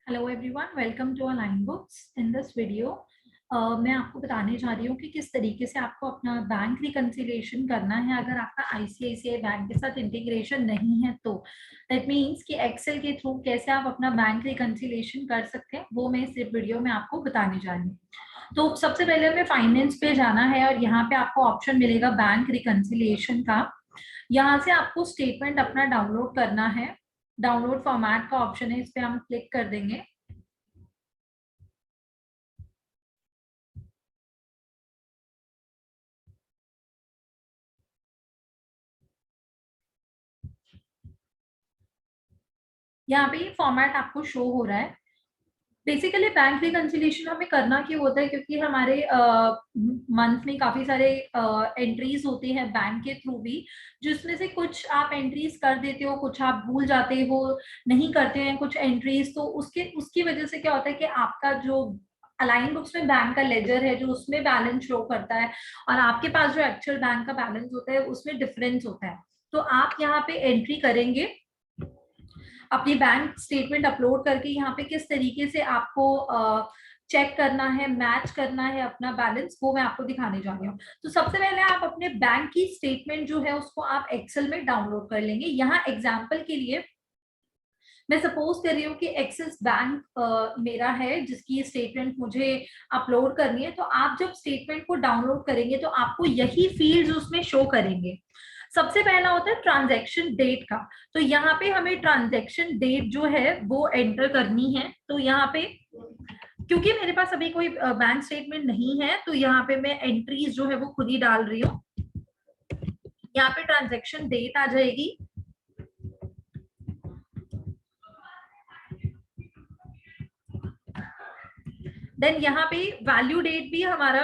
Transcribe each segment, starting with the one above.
Hello everyone, welcome to Align Books. In this video मैं आपको बताने जा रही हूँ कि किस तरीके से आपको अपना बैंक रिकंसिलिएशन करना है अगर आपका आईसीआईसीआई बैंक के साथ इंटीग्रेशन नहीं है तो दैट मीन्स कि एक्सेल के थ्रू कैसे आप अपना बैंक रिकंसिलिएशन कर सकते हैं, वो मैं इस वीडियो में आपको बताने जा रही हूँ। तो सबसे पहले हमें फाइनेंस पे जाना है और यहाँ पे आपको ऑप्शन मिलेगा बैंक रिकंसिलिएशन का। यहाँ से आपको स्टेटमेंट अपना डाउनलोड करना है। डाउनलोड फॉर्मेट का ऑप्शन है, इस पे हम क्लिक कर देंगे। यहाँ पे ये फॉर्मेट आपको शो हो रहा है। बेसिकली बैंक रिकंसिलिएशन हमें करना क्यों होता है, क्योंकि हमारे मंथ में काफी सारे एंट्रीज होते हैं बैंक के थ्रू भी, जिसमें से कुछ आप एंट्रीज कर देते हो, कुछ आप भूल जाते हो, नहीं करते हैं कुछ एंट्रीज। तो उसकी वजह से क्या होता है कि आपका जो अलाइन बुक्स में बैंक का लेजर है जो उसमें बैलेंस शो करता है और आपके पास जो एक्चुअल बैंक का बैलेंस होता है उसमें डिफरेंस होता है। तो आप यहाँ पे एंट्री करेंगे अपनी बैंक स्टेटमेंट अपलोड करके, यहाँ पे किस तरीके से आपको चेक करना है, मैच करना है अपना बैलेंस, वो मैं आपको दिखाने जा रही हूँ। तो सबसे पहले आप अपने बैंक की स्टेटमेंट जो है उसको आप एक्सेल में डाउनलोड कर लेंगे। यहाँ एग्जाम्पल के लिए मैं सपोज कर रही हूँ कि एक्सिस बैंक मेरा है जिसकी स्टेटमेंट मुझे अपलोड करनी है। तो आप जब स्टेटमेंट को डाउनलोड करेंगे तो आपको यही फील्ड्स उसमें शो करेंगे। सबसे पहला होता है ट्रांजैक्शन डेट का। तो यहाँ पे हमें ट्रांजैक्शन डेट जो है वो एंटर करनी है। तो यहाँ पे क्योंकि मेरे पास अभी कोई बैंक स्टेटमेंट नहीं है तो यहाँ पे मैं एंट्रीज जो है वो खुद ही डाल रही हूँ। यहाँ पे ट्रांजैक्शन डेट आ जाएगी। देन यहाँ पे वैल्यू डेट भी हमारा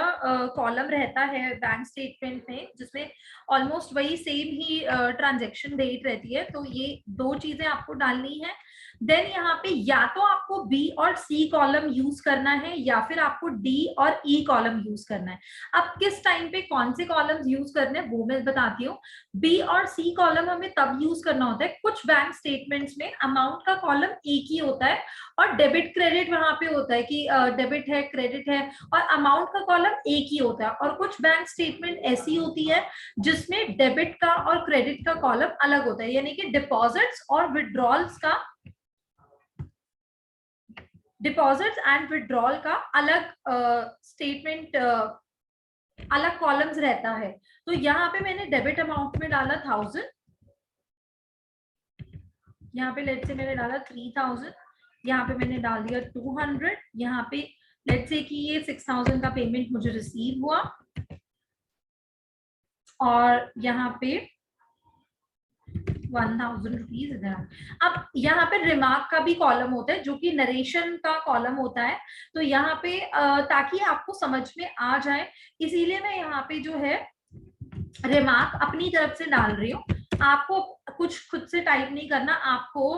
कॉलम रहता है बैंक स्टेटमेंट में, जिसमें ऑलमोस्ट वही सेम ही ट्रांजैक्शन डेट रहती है। तो ये दो चीजें आपको डालनी है। देन यहाँ पे या तो आपको बी और सी कॉलम यूज करना है या फिर आपको डी और ई कॉलम यूज करना है। अब किस टाइम पे कौन से कॉलम यूज करने हैं वो मैं बताती हूँ। बी और सी कॉलम हमें तब यूज करना होता है, कुछ बैंक स्टेटमेंट्स में अमाउंट का कॉलम एक ही होता है और डेबिट क्रेडिट वहां पे होता है कि डेबिट है, क्रेडिट है, और अमाउंट का कॉलम एक ही होता है। और कुछ बैंक स्टेटमेंट ऐसी होती है जिसमें डेबिट का और क्रेडिट का कॉलम अलग होता है, यानी कि डिपॉजिट्स और विड्रॉल्स का, डिपॉजिट्स एंड विड्रॉल का अलग स्टेटमेंट अलग कॉलम्स रहता है। तो यहाँ पे मैंने डेबिट अमाउंट में डाला 1000, यहाँ पे लेट से मैंने डाला 3000, यहाँ पे मैंने डाल दिया 200, यहाँ पे लेट से कि ये 6000 का पेमेंट मुझे रिसीव हुआ और यहाँ पे 1000 रुपीज इधर। अब यहाँ पे रिमार्क का भी कॉलम होता है जो कि नरेशन का कॉलम होता है। तो यहाँ पे ताकि आपको समझ में आ जाए इसीलिए मैं यहाँ पे जो है रिमार्क अपनी तरफ से डाल रही हूँ। आपको कुछ खुद से टाइप नहीं करना, आपको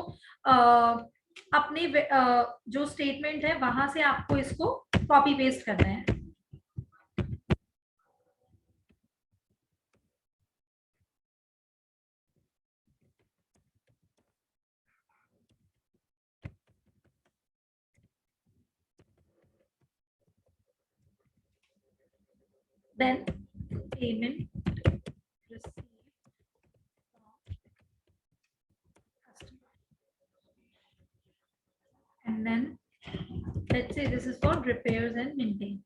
अपने जो स्टेटमेंट है वहां से आपको इसको कॉपी पेस्ट करना है। Then payment receive and then let's say this is for repairs and maintenance.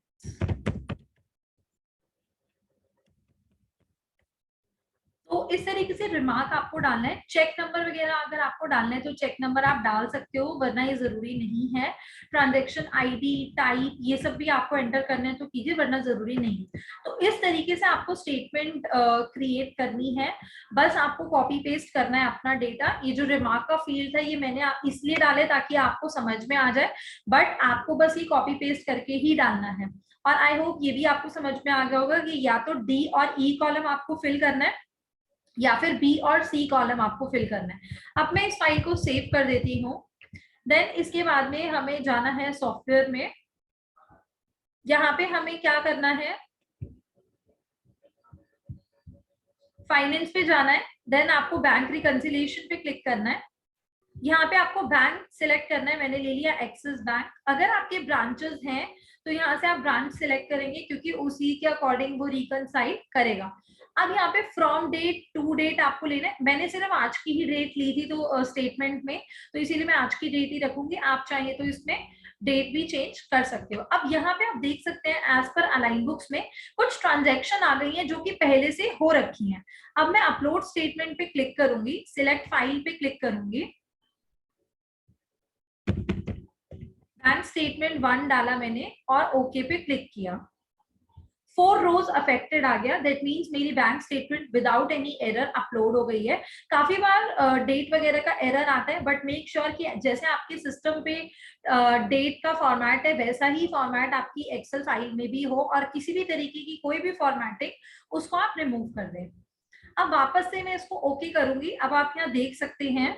तो इस तरीके से रिमार्क आपको डालना है। चेक नंबर वगैरह अगर आपको डालना है तो चेक नंबर आप डाल सकते हो, वरना ये जरूरी नहीं है। ट्रांजैक्शन आईडी, टाइप, ये सब भी आपको एंटर करना है तो कीजिए, वरना जरूरी नहीं। तो इस तरीके से आपको स्टेटमेंट क्रिएट करनी है। बस आपको कॉपी पेस्ट करना है अपना डेटा। ये जो रिमार्क का फील्ड है ये मैंने इसलिए डाले ताकि आपको समझ में आ जाए, बट आपको बस ये कॉपी पेस्ट करके ही डालना है। और आई होप ये भी आपको समझ में आ गया होगा कि या तो डी और ई कॉलम आपको फिल करना है या फिर बी और सी कॉलम आपको फिल करना है। अब मैं इस फाइल को सेव कर देती हूँ। देन इसके बाद में हमें जाना है सॉफ्टवेयर में। यहाँ पे हमें क्या करना है, फाइनेंस पे जाना है। देन आपको बैंक रिकंसिलिएशन पे क्लिक करना है। यहाँ पे आपको बैंक सिलेक्ट करना है, मैंने ले लिया एक्सिस बैंक। अगर आपके ब्रांचेस हैं तो यहाँ से आप ब्रांच सिलेक्ट करेंगे क्योंकि उसी के अकॉर्डिंग वो रिकनसाइल करेगा। अब यहाँ पे फ्रॉम डेट टू डेट आपको लेना है, मैंने सिर्फ आज की ही डेट ली थी तो स्टेटमेंट में, तो इसीलिए मैं आज की डेट ही रखूंगी। आप चाहे तो इसमें डेट भी चेंज कर सकते हो। अब यहाँ पे आप देख सकते हैं एज पर अलाइन बुक्स में कुछ ट्रांजैक्शन आ गई हैं जो कि पहले से हो रखी हैं। अब मैं अपलोड स्टेटमेंट पे क्लिक करूंगी, सिलेक्ट फाइल पे क्लिक करूंगी, बैंक स्टेटमेंट 1 डाला मैंने और ओके पे क्लिक किया। 4 रोज अफेक्टेड आ गया, दैट मींस मेरी bank statement without any error upload हो गई है। काफी बार डेट वगैरह का एरर आता है, बट मेक श्योर कि जैसे आपके सिस्टम पे डेट का फॉर्मेट है वैसा ही फॉर्मेट आपकी एक्सेल फाइल में भी हो, और किसी भी तरीके की कोई भी फॉर्मेटिंग उसको आप रिमूव कर दें। अब वापस से मैं इसको ओके करूंगी। अब आप यहाँ देख सकते हैं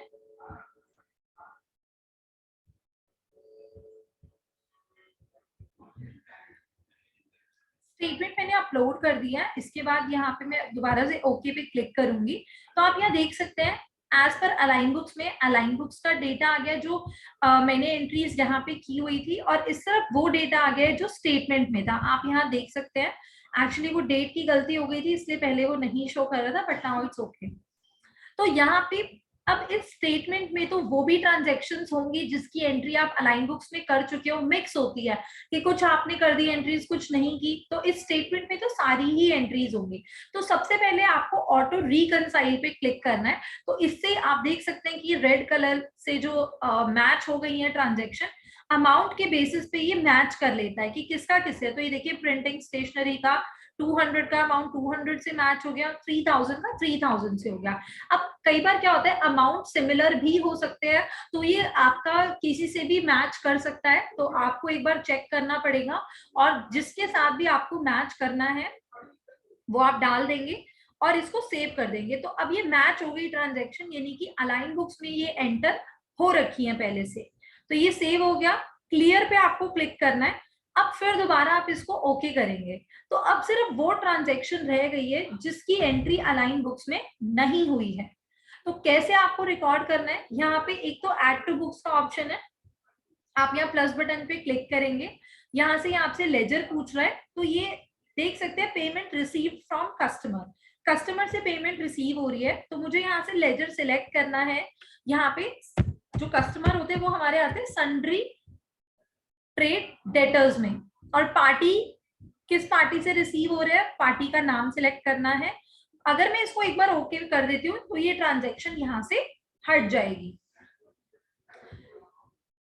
स्टेटमेंट मैंने अपलोड कर दिया है। इसके बाद यहाँ पे मैं दोबारा से ओके पे क्लिक करूंगी, तो आप यहाँ देख सकते हैं एज पर अलाइन बुक्स में अलाइन बुक्स का डेटा आ गया जो मैंने एंट्रीज यहाँ पे की हुई थी, और इस तरफ वो डेटा आ गया है जो स्टेटमेंट में था। आप यहाँ देख सकते हैं एक्चुअली वो डेट की गलती हो गई थी, इसलिए पहले वो नहीं शो कर रहा था, बट नाउ इट्स ओके। तो यहाँ पे अब इस स्टेटमेंट में तो वो भी ट्रांजैक्शंस होंगी जिसकी एंट्री आप अलाइन बुक्स में कर चुके हो, मिक्स होती है कि कुछ आपने कर दी एंट्रीज कुछ नहीं की, तो इस स्टेटमेंट में तो सारी ही एंट्रीज होंगी। तो सबसे पहले आपको ऑटो रिकनसाइल पे क्लिक करना है। तो इससे आप देख सकते हैं कि रेड कलर से जो मैच हो गई है ट्रांजेक्शन, अमाउंट के बेसिस पे ये मैच कर लेता है कि किसका किससे। तो ये देखिए प्रिंटिंग स्टेशनरी का 200 का अमाउंट 200 से मैच हो गया, 3000 का 3000 से हो गया। अब कई बार क्या होता है अमाउंट सिमिलर भी हो सकते हैं, तो ये आपका किसी से भी मैच कर सकता है, तो आपको एक बार चेक करना पड़ेगा, और जिसके साथ भी आपको मैच करना है वो आप डाल देंगे और इसको सेव कर देंगे। तो अब ये मैच हो गई ट्रांजेक्शन, यानी कि अलाइन बुक्स में ये एंटर हो रखी है पहले से, तो ये सेव हो गया। क्लियर पे आपको क्लिक करना है। अब फिर दोबारा आप इसको ओके करेंगे, तो अब सिर्फ वो ट्रांजैक्शन रह गई है जिसकी एंट्री अलाइन बुक्स में नहीं हुई है। तो कैसे आपको रिकॉर्ड करना है, यहाँ पे एक तो ऐड टू बुक्स का ऑप्शन है, आप यहाँ प्लस बटन पे क्लिक करेंगे, यहाँ से आपसे लेजर पूछ रहा है, तो ये देख सकते हैं payment received from customer, customer से पेमेंट रिसीव हो रही है, तो मुझे यहाँ से लेजर सिलेक्ट करना है। यहाँ पे जो कस्टमर होते हैं वो हमारे आते हैं सन्ड्री ट्रेड डेटर्स में, और पार्टी किस पार्टी से रिसीव हो रहा है, पार्टी का नाम सिलेक्ट करना है। अगर मैं इसको एक बार ओके कर देती हूँ तो ये ट्रांजैक्शन यहाँ से हट जाएगी।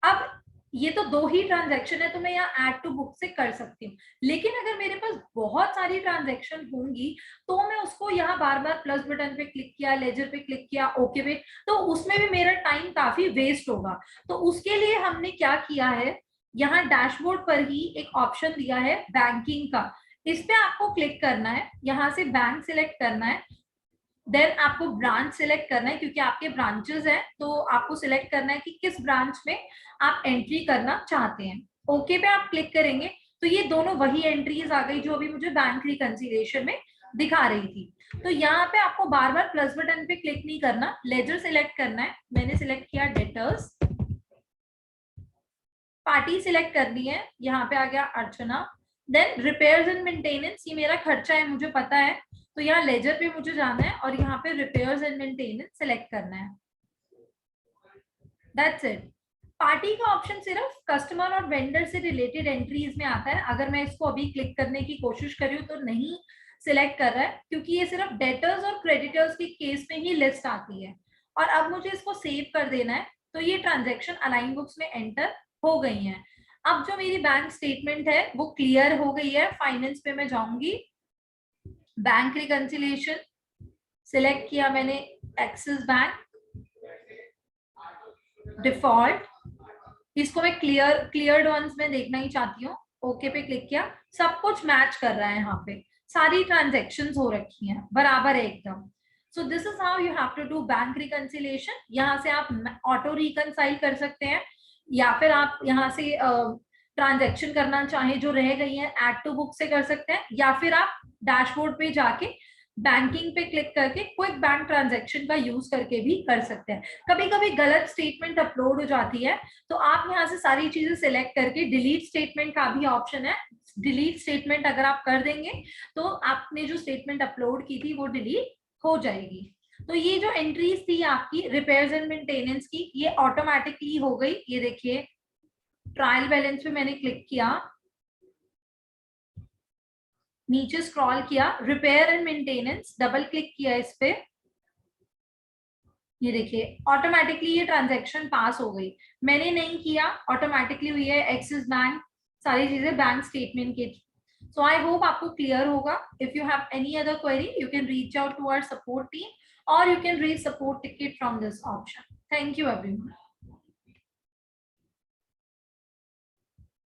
अब ये तो 2 ही ट्रांजैक्शन है, तो मैं यहाँ ऐड टू बुक से कर सकती हूँ, लेकिन अगर मेरे पास बहुत सारी ट्रांजैक्शन होंगी तो मैं उसको यहाँ बार बार प्लस बटन पे क्लिक किया, लेजर पे क्लिक किया, ओके पे, तो उसमें भी मेरा टाइम काफी वेस्ट होगा। तो उसके लिए हमने क्या किया है, यहाँ डैशबोर्ड पर ही एक ऑप्शन दिया है बैंकिंग का, इस पे आपको क्लिक करना है, यहाँ से बैंक सिलेक्ट करना है, देन आपको ब्रांच सिलेक्ट करना है क्योंकि आपके ब्रांचेस हैं, तो आपको सिलेक्ट करना है कि किस ब्रांच में आप एंट्री करना चाहते हैं। ओके पे आप क्लिक करेंगे तो ये दोनों वही एंट्रीज आ गई जो अभी मुझे बैंक रिकंसिलिएशन में दिखा रही थी। तो यहाँ पे आपको बार बार प्लस बटन पे क्लिक नहीं करना, लेजर सिलेक्ट करना है, मैंने सिलेक्ट किया डेटर्स, पार्टी सिलेक्ट करनी है, यहाँ पे आ गया अर्चना, देन रिपेयर्स एंड मेंटेनेंस, ये मेरा खर्चा है मुझे पता है, तो यहाँ लेजर पे मुझे जाना है और यहाँ पे रिपेयर्स एंड मेंटेनेंस सेलेक्ट करना है, दैट्स इट। पार्टी का ऑप्शन सिर्फ कस्टमर और वेंडर से रिलेटेड एंट्रीज में आता है, अगर मैं इसको अभी क्लिक करने की कोशिश करी हूँ तो नहीं सिलेक्ट कर रहा है क्योंकि ये सिर्फ डेटर्स और क्रेडिटर्स के केस में ही लिस्ट आती है। और अब मुझे इसको सेव कर देना है, तो ये ट्रांजेक्शन अलाइन बुक्स में एंटर हो गई है। अब जो मेरी बैंक स्टेटमेंट है वो क्लियर हो गई है। फाइनेंस पे मैं जाऊंगी, बैंक रिकंसिलिएशन सिलेक्ट किया मैंने, एक्सिस बैंक डिफॉल्ट, इसको मैं क्लियर्ड वंस में देखना ही चाहती हूँ, ओके पे क्लिक किया, सब कुछ मैच कर रहा है, यहाँ पे सारी ट्रांजेक्शंस हो रखी हैं बराबर है एकदम। So this is how you have to do bank reconciliation. यहाँ से आप ऑटो रिकंसाइल कर सकते हैं, या फिर आप यहाँ से ट्रांजेक्शन करना चाहें जो रह गई है ऐड टू बुक से कर सकते हैं, या फिर आप डैशबोर्ड पे जाके बैंकिंग पे क्लिक करके क्विक बैंक ट्रांजैक्शन का यूज करके भी कर सकते हैं। कभी कभी गलत स्टेटमेंट अपलोड हो जाती है, तो आप यहाँ से सारी चीजें सिलेक्ट करके डिलीट स्टेटमेंट का भी ऑप्शन है, डिलीट स्टेटमेंट अगर आप कर देंगे तो आपने जो स्टेटमेंट अपलोड की थी वो डिलीट हो जाएगी। तो ये जो एंट्रीज थी आपकी रिपेयर्स एंड मेंटेनेंस की, ये ऑटोमेटिकली हो गई। ये देखिए ट्रायल बैलेंस पे मैंने क्लिक किया, नीचे स्क्रॉल किया, repair and maintenance, double click किया इस पे, ये देखिए ऑटोमेटिकली ये ट्रांजैक्शन पास हो गई। मैंने नहीं किया, ऑटोमेटिकली हुई है। एक्सिस बैंक, सारी चीजें बैंक स्टेटमेंट के। सो आई होप आपको क्लियर होगा। If you have any other query you can reach out to our support team और you can reach support ticket from this option. Thank you everyone.